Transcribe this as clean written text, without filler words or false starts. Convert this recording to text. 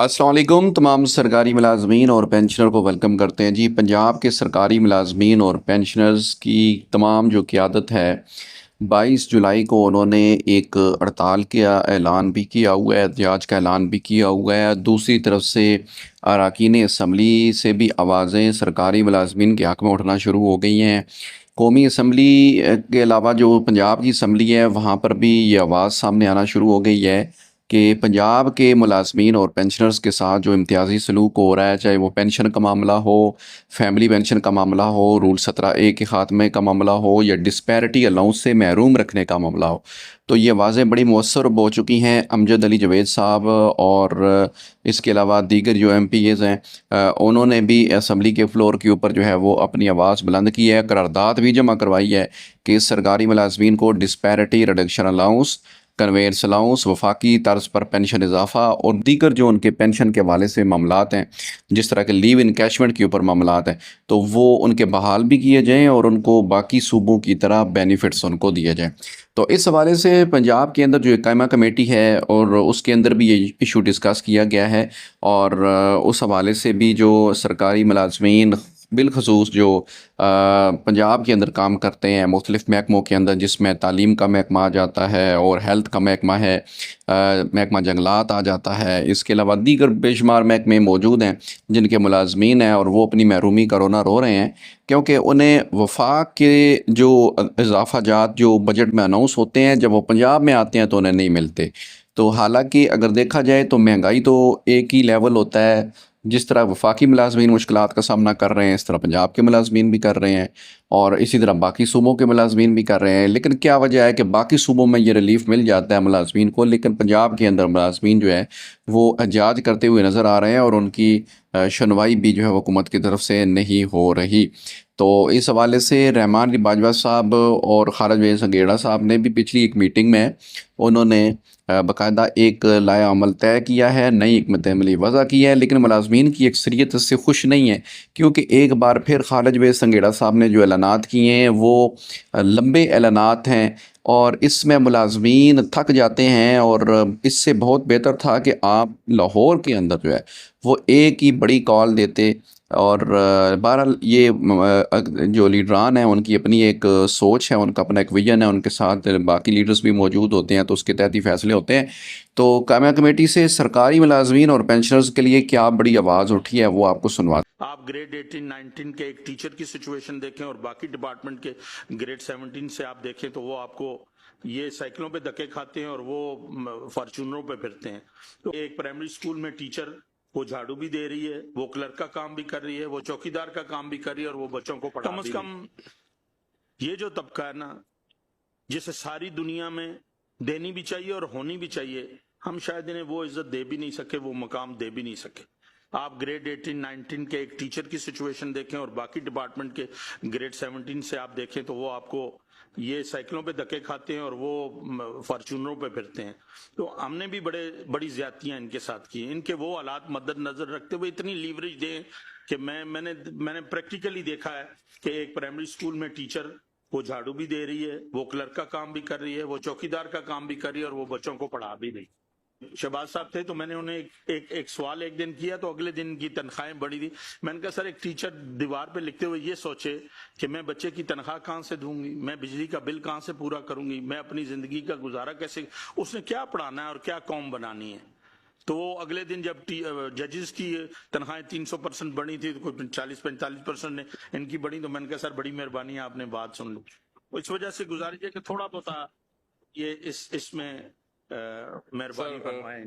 السلام علیکم تمام سرکاری ملازمین اور پینشنر کو ویلکم کرتے ہیں جی۔ پنجاب کے سرکاری ملازمین اور پینشنرز کی تمام جو قیادت ہے 22 جولائی کو انہوں نے ایک ہڑتال کا اعلان بھی کیا ہوا ہے، احتجاج کا اعلان بھی کیا ہوا ہے۔ دوسری طرف سے اراکین اسمبلی سے بھی آوازیں سرکاری ملازمین کے حق میں اٹھنا شروع ہو گئی ہیں۔ قومی اسمبلی کے علاوہ جو پنجاب کی اسمبلی ہے وہاں پر بھی یہ آواز سامنے آنا شروع ہو گئی ہے کہ پنجاب کے ملازمین اور پینشنرز کے ساتھ جو امتیازی سلوک ہو رہا ہے، چاہے وہ پینشن کا معاملہ ہو، فیملی پینشن کا معاملہ ہو، رول 17A کے خاتمے کا معاملہ ہو، یا ڈسپیرٹی الاؤنس سے محروم رکھنے کا معاملہ ہو، تو یہ آوازیں بڑی مؤثر ہو چکی ہیں۔ امجد علی جاوید صاحب اور اس کے علاوہ دیگر جو MPs ہیں انہوں نے بھی اسمبلی کے فلور کے اوپر جو ہے وہ اپنی آواز بلند کی ہے، قرارداد بھی جمع کروائی ہے کہ سرکاری ملازمین کو ڈسپیرٹی ریڈکشن الاؤنس، کنویئرس الاؤنس، وفاقی طرز پر پینشن اضافہ اور دیگر جو ان کے پینشن کے حوالے سے معاملات ہیں، جس طرح کے لیو انکیشمنٹ کے اوپر معاملات ہیں، تو وہ ان کے بحال بھی کیے جائیں اور ان کو باقی صوبوں کی طرح بینیفٹس ان کو دیے جائیں۔ تو اس حوالے سے پنجاب کے اندر جو قائمہ کمیٹی ہے اور اس کے اندر بھی یہ ایشو ڈسکس کیا گیا ہے، اور اس حوالے سے بھی جو سرکاری ملازمین بالخصوص جو پنجاب کے اندر کام کرتے ہیں مختلف محکموں کے اندر، جس میں تعلیم کا محکمہ آ جاتا ہے اور ہیلتھ کا محکمہ ہے، محکمہ جنگلات آ جاتا ہے، اس کے علاوہ دیگر بے شمار محکمے موجود ہیں جن کے ملازمین ہیں اور وہ اپنی محرومی کا رونا رو رہے ہیں، کیونکہ انہیں وفاق کے جو اضافہ جات جو بجٹ میں اناؤنس ہوتے ہیں جب وہ پنجاب میں آتے ہیں تو انہیں نہیں ملتے۔ تو حالانکہ اگر دیکھا جائے تو مہنگائی تو ایک ہی لیول ہوتا ہے، جس طرح وفاقی ملازمین مشکلات کا سامنا کر رہے ہیں اس طرح پنجاب کے ملازمین بھی کر رہے ہیں، اور اسی طرح باقی صوبوں کے ملازمین بھی کر رہے ہیں۔ لیکن کیا وجہ ہے کہ باقی صوبوں میں یہ ریلیف مل جاتا ہے ملازمین کو، لیکن پنجاب کے اندر ملازمین جو ہے وہ احتجاج کرتے ہوئے نظر آ رہے ہیں اور ان کی شنوائی بھی جو ہے حکومت کی طرف سے نہیں ہو رہی۔ تو اس حوالے سے رحمان علی باجوہ صاحب اور خالد بے سنگیڑا صاحب نے بھی پچھلی ایک میٹنگ میں انہوں نے باقاعدہ ایک لائحہ عمل طے کیا ہے، نئی حکمت عملی وضع کی ہے، لیکن ملازمین کی اکثریت اس سے خوش نہیں ہے، کیونکہ ایک بار پھر خالد بے سنگیڑا صاحب نے جو اعلانات کیے ہیں وہ لمبے اعلانات ہیں اور اس میں ملازمین تھک جاتے ہیں، اور اس سے بہت بہتر تھا کہ آپ لاہور کے اندر جو ہے وہ ایک ہی بڑی کال دیتے۔ اور بہرحال یہ جو لیڈران ہیں ان کی اپنی ایک سوچ ہے، ان کا اپنا ایک ویژن ہے، ان کے ساتھ باقی لیڈرز بھی موجود ہوتے ہیں تو اس کے تحت ہی فیصلے ہوتے ہیں۔ تو قائمہ کمیٹی سے سرکاری ملازمین اور پینشنرز کے لیے کیا بڑی آواز اٹھی ہے وہ آپ کو سنوا۔ آپ گریڈ 18-19 کے ایک ٹیچر کی سچویشن دیکھیں اور باقی ڈپارٹمنٹ کے گریڈ 17 سے آپ دیکھیں تو وہ آپ کو یہ سائیکلوں پہ دھکے کھاتے ہیں اور وہ فارچونروں پہ پھرتے ہیں۔ تو ایک پرائمری سکول میں ٹیچر وہ جھاڑو بھی دے رہی ہے، وہ کلرک کا کام بھی کر رہی ہے، وہ چوکیدار کا کام بھی کر رہی ہے، اور وہ بچوں کو پڑھا بھی۔ کم از کم یہ جو طبقہ ہے نا جسے ساری دنیا میں دینی بھی چاہیے اور ہونی بھی چاہیے، ہم شاید انہیں وہ عزت دے بھی نہیں سکے، وہ مقام دے بھی نہیں سکے۔ آپ گریڈ 18-19 کے ایک ٹیچر کی سچویشن دیکھیں اور باقی ڈپارٹمنٹ کے گریڈ 17 سے آپ دیکھیں تو وہ آپ کو یہ سائیکلوں پہ دھکے کھاتے ہیں اور وہ فارچونروں پہ پھرتے ہیں۔ تو ہم نے بھی بڑی زیادتیاں ان کے ساتھ کی، ان کے وہ حالات مد نظر رکھتے ہوئے اتنی لیوریج دیں کہ میں نے پریکٹیکلی دیکھا ہے کہ ایک پرائمری سکول میں ٹیچر وہ جھاڑو بھی دے رہی ہے، وہ کلرک کا کام بھی کر رہی ہے، وہ چوکیدار کا کام بھی کر رہی ہے، اور وہ بچوں کو پڑھا بھی رہی۔ شہباز صاحب تھے تو میں نے انہیں ایک سوال ایک دن کیا تو اگلے دن کی تنخواہیں بڑھی تھی۔ میں نے کہا سر ایک ٹیچر دیوار پہ لکھتے ہوئے یہ سوچے کہ میں بچے کی تنخواہ کہاں سے دوں گی، میں بجلی کا بل کہاں سے پورا کروں گی، میں اپنی زندگی کا گزارا کیسے، اس نے کیا پڑھانا ہے اور کیا قوم بنانی ہے۔ تو وہ اگلے دن جب ججز کی تنخواہیں 300% بڑھی تھی، تو کوئی 40-45% نے ان کی بڑھی، تو میں نے کہا سر بڑی مہربانی ہے آپ نے بات سن لی۔ اس وجہ سے گزارش ہے کہ تھوڑا بہت یہ اس میں مہربانی فرمائیں۔